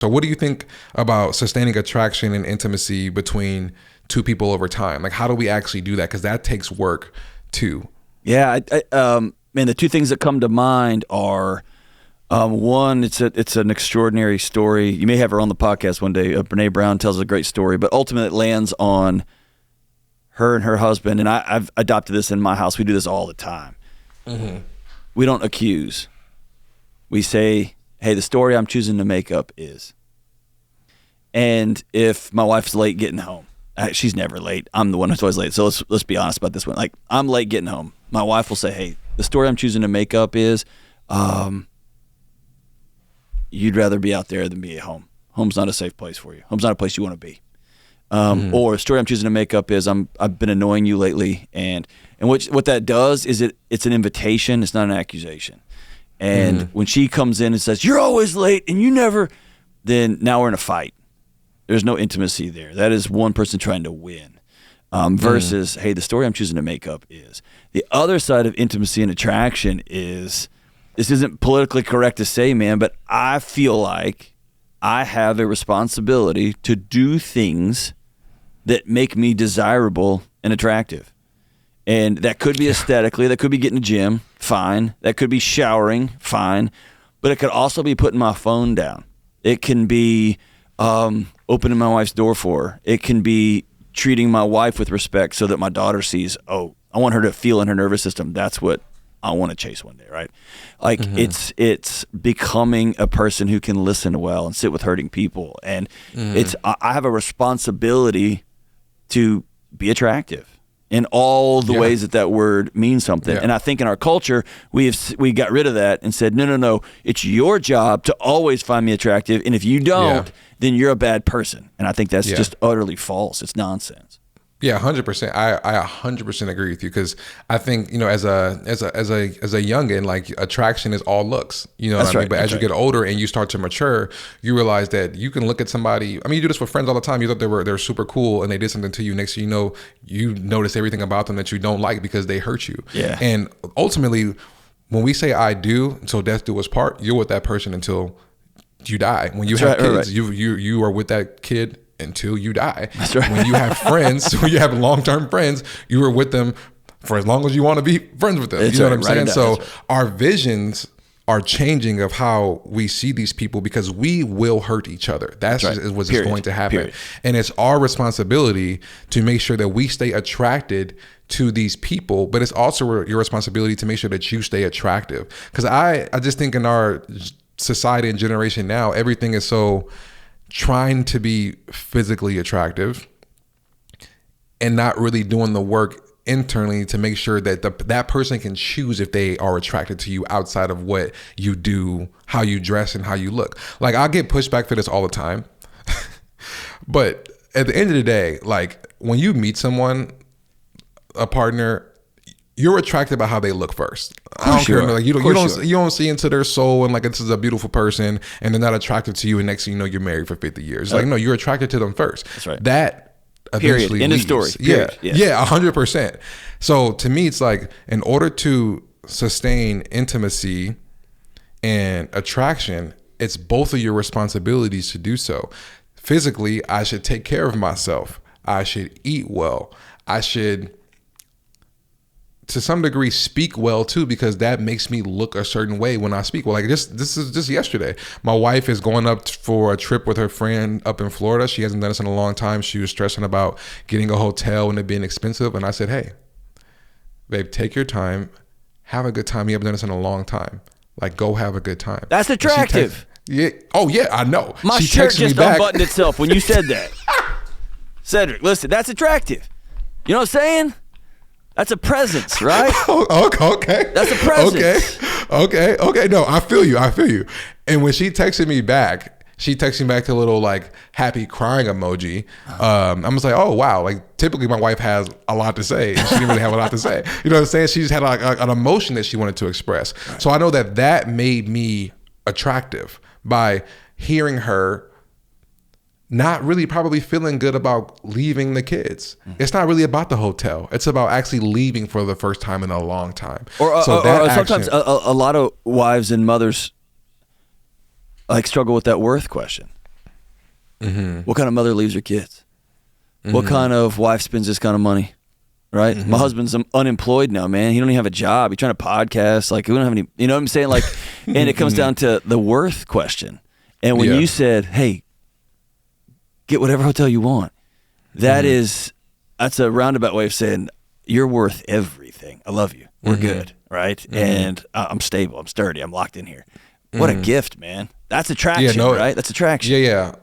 So what do you think about sustaining attraction and intimacy between two people over time? Like, how do we actually do that? Because that takes work too. Yeah, man, the two things that come to mind are, one, it's an extraordinary story. You may have her on the podcast one day. Brene Brown tells a great story, but ultimately it lands on her and her husband. And I've adopted this in my house. We do this all the time. Mm-hmm. We don't accuse. We say, hey, the story I'm choosing to make up is. And if my wife's late getting home, she's never late. I'm the one who's always late. So let's be honest about this one. Like, I'm late getting home. My wife will say, hey, the story I'm choosing to make up is you'd rather be out there than be at home. Home's not a safe place for you. Home's not a place you want to be. Or the story I'm choosing to make up is I've been annoying you lately. And what that does is it's an invitation. It's not an accusation. And when she comes in and says, you're always late and you never, then now we're in a fight. There's no intimacy there. That is one person trying to win. Versus, hey, the story I'm choosing to make up is. The other side of intimacy and attraction is, this isn't politically correct to say, man, but I feel like I have a responsibility to do things that make me desirable and attractive. And that could be aesthetically, that could be getting to the gym, fine. That could be showering, fine. But it could also be putting my phone down. It can be opening my wife's door for her. It can be treating my wife with respect so that my daughter sees, oh, I want her to feel in her nervous system. That's what I want to chase one day, right? Like it's becoming a person who can listen well and sit with hurting people. And I have a responsibility to be attractive in all the ways that word means something. And I think in our culture, we got rid of that and said, no, it's your job to always find me attractive. And if you don't, then you're a bad person. And I think that's just utterly false. It's nonsense. Yeah, 100%. I 100% agree with you, because I think, as a youngin, like, attraction is all looks. You know what I mean? But as you get older and you start to mature, you realize that you can look at somebody. I mean, you do this with friends all the time. You thought they're super cool and they did something to you. Next thing you notice everything about them that you don't like because they hurt you. Yeah. And ultimately, when we say I do, until death do us part, you're with that person until you die. When you have kids, you are with that kid until you die. That's right. When you have friends, when you have long-term friends, you are with them for as long as you want to be friends with them. You know what I'm saying? So our visions are changing of how we see these people, because we will hurt each other. That's what's going to happen. And it's our responsibility to make sure that we stay attracted to these people, but it's also your responsibility to make sure that you stay attractive. Because I just think in our society and generation now, everything is so trying to be physically attractive and not really doing the work internally to make sure that that person can choose if they are attracted to you outside of what you do, how you dress, and how you look. Like, I get pushback for this all the time. But at the end of the day, like, when you meet someone, a partner, you're attracted by how they look first. I don't care. Like, you don't see into their soul and like, this is a beautiful person and they're not attracted to you, and next thing you know, you're married for 50 years. Like, no, you're attracted to them first. That's right. That eventually End of story. Yeah. Yeah, 100%. So to me, it's like, in order to sustain intimacy and attraction, it's both of your responsibilities to do so. Physically, I should take care of myself. I should eat well. I should, to some degree, speak well too, because that makes me look a certain way when I speak well. Like, this is just yesterday. My wife is going up for a trip with her friend up in Florida. She hasn't done this in a long time. She was stressing about getting a hotel and it being expensive. And I said, hey, babe, take your time. Have a good time. You haven't done this in a long time. Like, go have a good time. That's attractive. Oh yeah, I know. My shirt just unbuttoned itself when you said that. Cedric, listen, that's attractive. You know what I'm saying? That's a presence, right? Okay. That's a presence. Okay. No, I feel you. And when she texted me back, to a little like happy crying emoji. I'm just like, oh wow. Like, typically my wife has a lot to say, and she didn't really have a lot to say. You know what I'm saying? She just had like an emotion that she wanted to express. Right. So I know that made me attractive by hearing her not really probably feeling good about leaving the kids. It's not really about the hotel. It's about actually leaving for the first time in a long time. Or sometimes a lot of wives and mothers like struggle with that worth question. What kind of mother leaves her kids? What kind of wife spends this kind of money? Right? My husband's unemployed now, man. He don't even have a job. He's trying to podcast. Like, we don't have any, you know what I'm saying? Like, and it comes down to the worth question. And when you said, hey, get whatever hotel you want, that's a roundabout way of saying you're worth everything. I love you. We're good. Right? And I'm stable. I'm sturdy. I'm locked in here. What a gift, man. That's attraction, right? That's attraction. Yeah. And